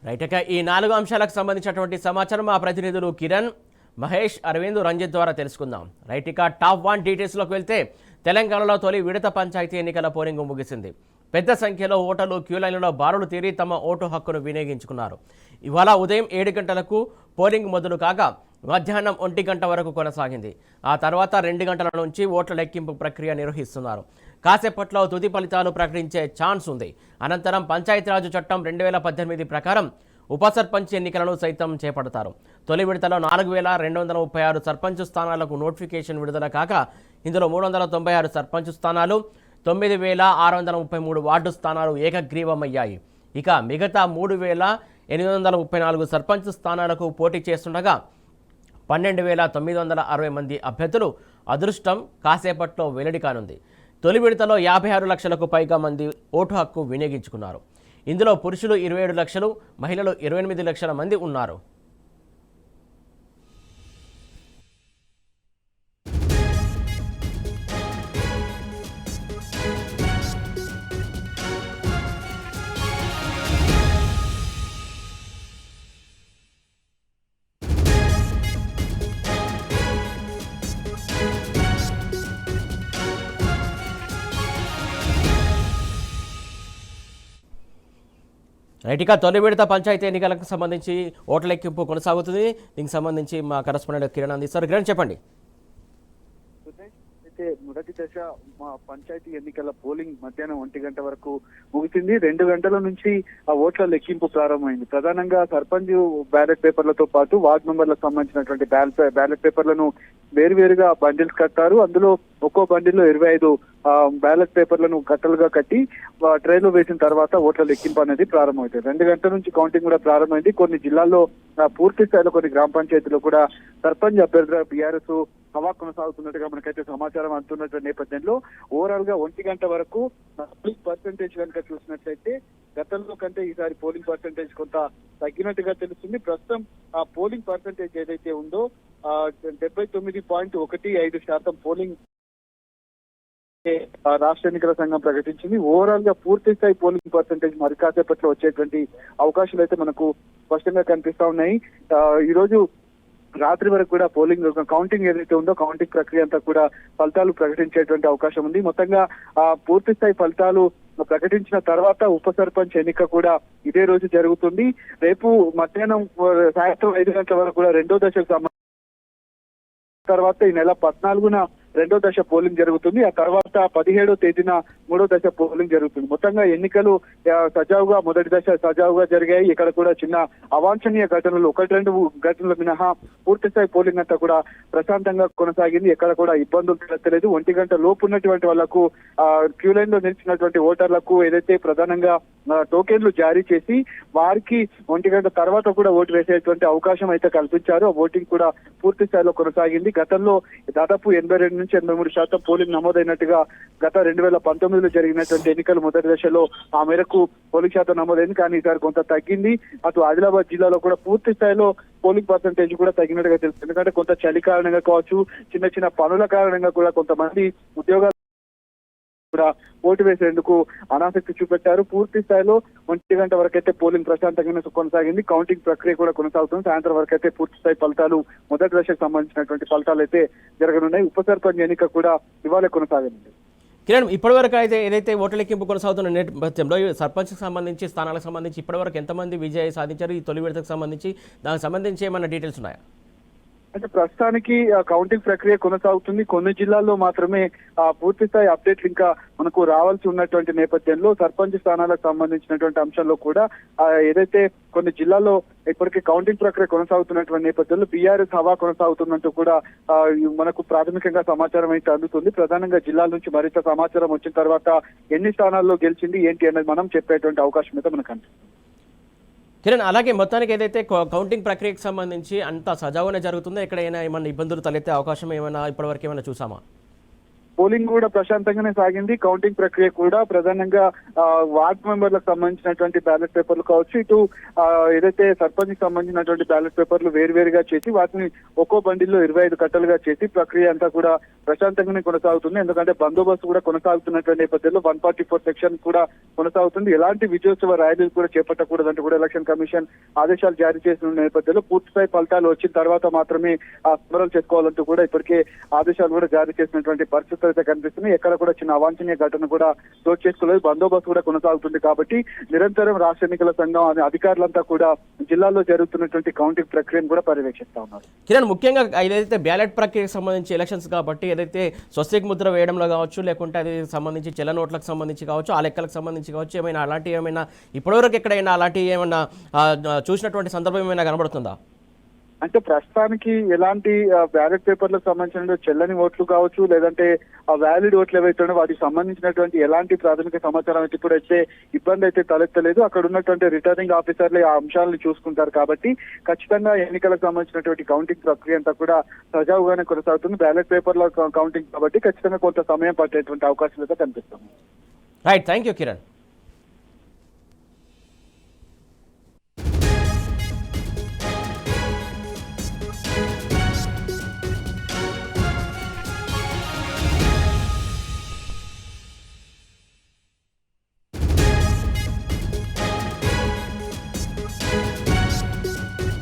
Right ఇక ఈ 4 అంశాలకు సంబంధించినటువంటి సమాచారం మా ప్రతినిధులు కిరణ్, మహేష్, అరవింద్, రంజిత్ ద్వారా తెలుసుకుందాం. రైట్ ఇక టాప్ 1 డీటెయిల్స్లోకి వెళ్తే తెలంగాణలో తొలి విడత పంచాయతీ ఎన్నికల పోలింగ్ ముగిసింది. పెద్ద సంఖ్యలో ఓటర్లు క్యూ లైన్లలో బారులు తీరి తమ ఓటు హక్కును వినియోగించుకున్నారు. ఇవాళ ఉదయం 7 గంటలకు పోలింగ్ మొదలు కాగా మధ్యాహ్నం 1 గంట వరకు కొనసాగింది. ఆ తర్వాత 2 గంటల నుంచి ఓట్ల లెక్కింపు ప్రక్రియ నిర్వహిస్తున్నారు. కాసేపట్లో తుది ఫలితాలు ప్రకటించే ఛాన్స్ ఉంది. అనంతరం పంచాయతీరాజ్ చట్టం 2018 ప్రకారం ఉప సర్పంచ్ ఎన్నికలను సైతం చేపడతారు. తొలి విడతలో 4236 సర్పంచ్ స్థానాలకు నోటిఫికేషన్ విడుదల కాగా ఇందులో 396 సర్పంచ్ స్థానాలు, 9633 వార్డు స్థానాలు ఏకగ్రీవమయ్యాయి. ఇక మిగతా 3834 సర్పంచ్ స్థానాలకు పోటీ చేస్తుండగా 12960 మంది అభ్యర్థులు అదృష్టం కాసేపట్లో వెల్లడి కానుంది. తొలి విడతలో 56 లక్షలకు పైగా మంది ఓటు హక్కు వినియోగించుకున్నారు. ఇందులో పురుషులు 27 లక్షలు, మహిళలు 28 లక్షల మంది ఉన్నారు. రైట్ ఇక తొలి విడత పంచాయతీ ఎన్నికలకు సంబంధించి ఓట్ల లెక్కింపు కొనసాగుతుంది. దీనికి సంబంధించి మా కరెస్పాండెంట్ కిరణ్ అందిస్తారు. కిరణ్ చెప్పండి. అయితే మొదటి దశ మా పంచాయతీ ఎన్నికల పోలింగ్ మధ్యాహ్నం 1 గంట వరకు ముగిసింది. 2 గంటల నుంచి ఆ ఓట్ల లెక్కింపు ప్రారంభమైంది. ప్రధానంగా సర్పంచ్ బ్యాలెట్ పేపర్లతో పాటు వార్డు మెంబర్లకు సంబంధించినటువంటి బ్యాలెట్ పేపర్లను వేరువేరుగా బండిల్స్ కట్టారు. అందులో ఒక్కో బండిల్లో 25 బ్యాలెట్ పేపర్లను కట్టలుగా కట్టి ట్రైలో వేసిన తర్వాత ఓట్ల లెక్కింపు అనేది ప్రారంభమవుతుంది. 2 గంటల నుంచి కౌంటింగ్ కూడా ప్రారంభమైంది. కొన్ని జిల్లాల్లో పూర్తి స్థాయిలో కొన్ని గ్రామ పంచాయతీలో కూడా సర్పంచ్ అభ్యర్థుల బీఆర్ఎస్ హవా కొనసాగుతున్నట్టుగా మనకైతే సమాచారం అందుతున్నటువంటి నేపథ్యంలో ఓవరాల్ గా 1 గంట వరకు పోలింగ్ పర్సెంటేజ్ కనుక చూసినట్లయితే గతంలో కంటే ఈసారి పోలింగ్ పర్సెంటేజ్ కొంత తగ్గినట్టుగా తెలుస్తుంది. ప్రస్తుతం ఆ పోలింగ్ పర్సెంటేజ్ ఏదైతే ఉందో 79.15% పోలింగ్ రాష్ట్ర ఎన్నికల సంఘం ప్రకటించింది. ఓవరాల్ గా పూర్తి స్థాయి పోలింగ్ పర్సెంటేజ్ మరి కాసేపట్లో వచ్చేటువంటి అవకాశాలు అయితే మనకు స్పష్టంగా కనిపిస్తా ఉన్నాయి. ఈ రోజు రాత్రి వరకు కూడా పోలింగ్ కౌంటింగ్ ఏదైతే ఉందో కౌంటింగ్ ప్రక్రియ అంతా కూడా ఫలితాలు ప్రకటించేటువంటి అవకాశం ఉంది. మొత్తంగా పూర్తి స్థాయి ఫలితాలు ప్రకటించిన తర్వాత ఉప సర్పంచ్ ఎన్నిక కూడా ఇదే రోజు జరుగుతుంది. రేపు మధ్యాహ్నం సాయంత్రం 5 గంటల వరకు కూడా రెండో దశకు సంబంధించి తర్వాత ఈ నెల 14న రెండో దశ పోలింగ్ జరుగుతుంది. ఆ తర్వాత 17వ తేదీన మూడో దశ పోలింగ్ జరుగుతుంది. మొత్తంగా ఎన్నికలు సజావుగా మొదటి దశ సజావుగా జరిగాయి. ఇక్కడ కూడా చిన్న అవాంఛనీయ ఘటనలు 1-2 ఘటనలు మినహా పూర్తి స్థాయి పోలింగ్ అంతా కూడా ప్రశాంతంగా కొనసాగింది. ఎక్కడ కూడా ఇబ్బందులు తలెత్తలేదు. 1 గంట లోపు ఉన్నటువంటి వాళ్లకు క్యూ లైన్ లో నిలిచినటువంటి ఓటర్లకు ఏదైతే ప్రధానంగా టోకెన్లు జారీ చేసి వారికి 1 గంట తర్వాత కూడా ఓటు వేసేటువంటి అవకాశం అయితే కల్పించారు. ఆ ఓటింగ్ కూడా పూర్తి స్థాయిలో కొనసాగింది. గతంలో దాదాపు 82 నుంచి 83% పోలింగ్ నమోదైనట్టుగా గత 2019లో జరిగినటువంటి ఎన్నికలు మొదటి దశలో ఆ మేరకు పోలింగ్ శాతం నమోదైంది. కానీ ఈసారి కొంత తగ్గింది. అటు ఆదిలాబాద్ జిల్లాలో కూడా పూర్తి స్థాయిలో పోలింగ్ పర్సెంటేజ్ కూడా తగ్గినట్టుగా తెలుస్తుంది. ఎందుకంటే కొంత చలి కారణంగా కావచ్చు, చిన్న చిన్న పనుల కారణంగా కూడా కొంతమంది ఉద్యోగాలు కూడా ఓటు వేసేందుకు అనాసక్తి చూపెట్టారు. పూర్తి స్థాయిలో 1 గంట వరకు అయితే పోలింగ్ ప్రశాంతంగానే కొనసాగింది. కౌంటింగ్ ప్రక్రియ కూడా కొనసాగుతుంది. సాయంత్రం వరకు అయితే పూర్తి స్థాయి ఫలితాలు మొదటి దశకు సంబంధించినటువంటి ఫలితాలు అయితే జరగనున్నాయి. ఉప సర్పంచ్ ఎన్నిక కూడా ఇవాళ కొనసాగనుంది. కిరణ్, ఇప్పటివరకు అయితే ఏదైతే ఓట్ల లెక్కింపు కొనసాగుతున్న నేపథ్యంలో స్థానాలకు సంబంధించి ఇప్పటివరకు ఎంతమంది విజయం సాధించారు? ఈ తొలి విడతకు సంబంధించి దానికి సంబంధించి ఏమైనా డీటెయిల్స్ ఉన్నాయా? అంటే ప్రస్తుతానికి కౌంటింగ్ ప్రక్రియ కొనసాగుతుంది. కొన్ని జిల్లాల్లో మాత్రమే పూర్తి స్థాయి అప్డేట్లు ఇంకా మనకు రావాల్సి ఉన్నటువంటి నేపథ్యంలో సర్పంచ్ స్థానాలకు సంబంధించినటువంటి అంశంలో కూడా ఏదైతే కొన్ని జిల్లాల్లో ఇప్పటికీ కౌంటింగ్ ప్రక్రియ కొనసాగుతున్నటువంటి నేపథ్యంలో బీఆర్ఎస్ హవా కొనసాగుతున్నట్టు కూడా మనకు ప్రాథమికంగా సమాచారం అయితే అందుతుంది. ప్రధానంగా జిల్లాల నుంచి మరింత సమాచారం వచ్చిన తర్వాత ఎన్ని స్థానాల్లో గెలిచింది ఏంటి అనేది మనం చెప్పేటువంటి అవకాశం అయితే మనకు కనిపిస్తుంది. కిరణ్, అలాగే మొత్తానికి ఏదైతే కౌంటింగ్ ప్రక్రియకు సంబంధించి అంత సజావునే జరుగుతుందో ఎక్కడైనా ఏమైనా ఇబ్బందులు తలెత్తే అవకాశం ఏమైనా ఇప్పటివరకు ఏమైనా చూసామా? పోలింగ్ కూడా ప్రశాంతంగానే సాగింది. కౌంటింగ్ ప్రక్రియ కూడా ప్రధానంగా వార్డ్ మెంబర్లకు సంబంధించినటువంటి బ్యాలెట్ పేపర్లు కావచ్చు, ఇటు ఏదైతే సర్పంచ్ కి సంబంధించినటువంటి బ్యాలెట్ పేపర్లు వేరువేరుగా చేసి వాటిని ఒక్కో బండిల్లో 25 కట్టలుగా చేసి ప్రక్రియ అంతా కూడా ప్రశాంతంగానే కొనసాగుతుంది. ఎందుకంటే బందోబస్తు కూడా కొనసాగుతున్నటువంటి నేపథ్యంలో 144 సెక్షన్ కూడా కొనసాగుతుంది. ఎలాంటి విజయోత్సవ ర్యాలీలు కూడా చేపట్టకూడదంటూ కూడా ఎలక్షన్ కమిషన్ ఆదేశాలు జారీ చేసిన నేపథ్యంలో పూర్తిస్థాయి ఫలితాలు వచ్చిన తర్వాత మాత్రమే సంబరాలు చేసుకోవాలంటూ కూడా ఇప్పటికే ఆదేశాలు కూడా జారీ చేసినటువంటి పరిస్థితులు అయితే కనిపిస్తున్నాయి. ఎక్కడ కూడా చిన్న అవాంఛనీయ ఘటన కూడా చోటు చేసుకోలేదు. బందోబస్తు కూడా కొనసాగుతుంది కాబట్టి నిరంతరం రాష్ట్ర ఎన్నికల సంఘం అధికారులంతా కూడా జిల్లాలో జరుగుతున్నటువంటి కౌంటింగ్ ప్రక్రియను కూడా పర్యవేక్షిస్తా ఉన్నారు. కిరణ్, ముఖ్యంగా ఏదైతే బ్యాలెట్ ప్రక్రియకు సంబంధించి ఎలక్షన్స్ కాబట్టి ఏదైతే స్వస్తిక్ ముద్ర వేయడంలో కావచ్చు, లేకుంటే అది సంబంధించి చెల్ల నోట్లకు సంబంధించి కావచ్చు, ఆ లెక్కలకు సంబంధించి కావచ్చు, ఏమైనా ఇప్పటివరకు ఎక్కడైనా అలాంటి ఏమైనా చూసినటువంటి సందర్భం ఏమైనా కనబడుతుందా? అంటే ప్రస్తుతానికి ఎలాంటి బ్యాలెట్ పేపర్లకు సంబంధించిన చెల్లని ఓట్లు కావచ్చు, లేదంటే ఆ వ్యాలిడ్ ఓట్లు ఏవైతే వాటికి సంబంధించినటువంటి ఎలాంటి ప్రాథమిక సమాచారం అయితే ఇప్పుడైతే ఇబ్బంది అయితే తలెత్తలేదు. అక్కడ ఉన్నటువంటి రిటర్నింగ్ ఆఫీసర్లు ఆ అంశాలను చూసుకుంటారు కాబట్టి ఖచ్చితంగా ఎన్నికలకు సంబంధించినటువంటి కౌంటింగ్ ప్రక్రియ అంతా కూడా సజావుగానే కొనసాగుతుంది. బ్యాలెట్ పేపర్ల కౌంటింగ్ కాబట్టి ఖచ్చితంగా కొంత సమయం పట్టేటువంటి అవకాశాలు అయితే కనిపిస్తుంది. Right, thank you Kiran.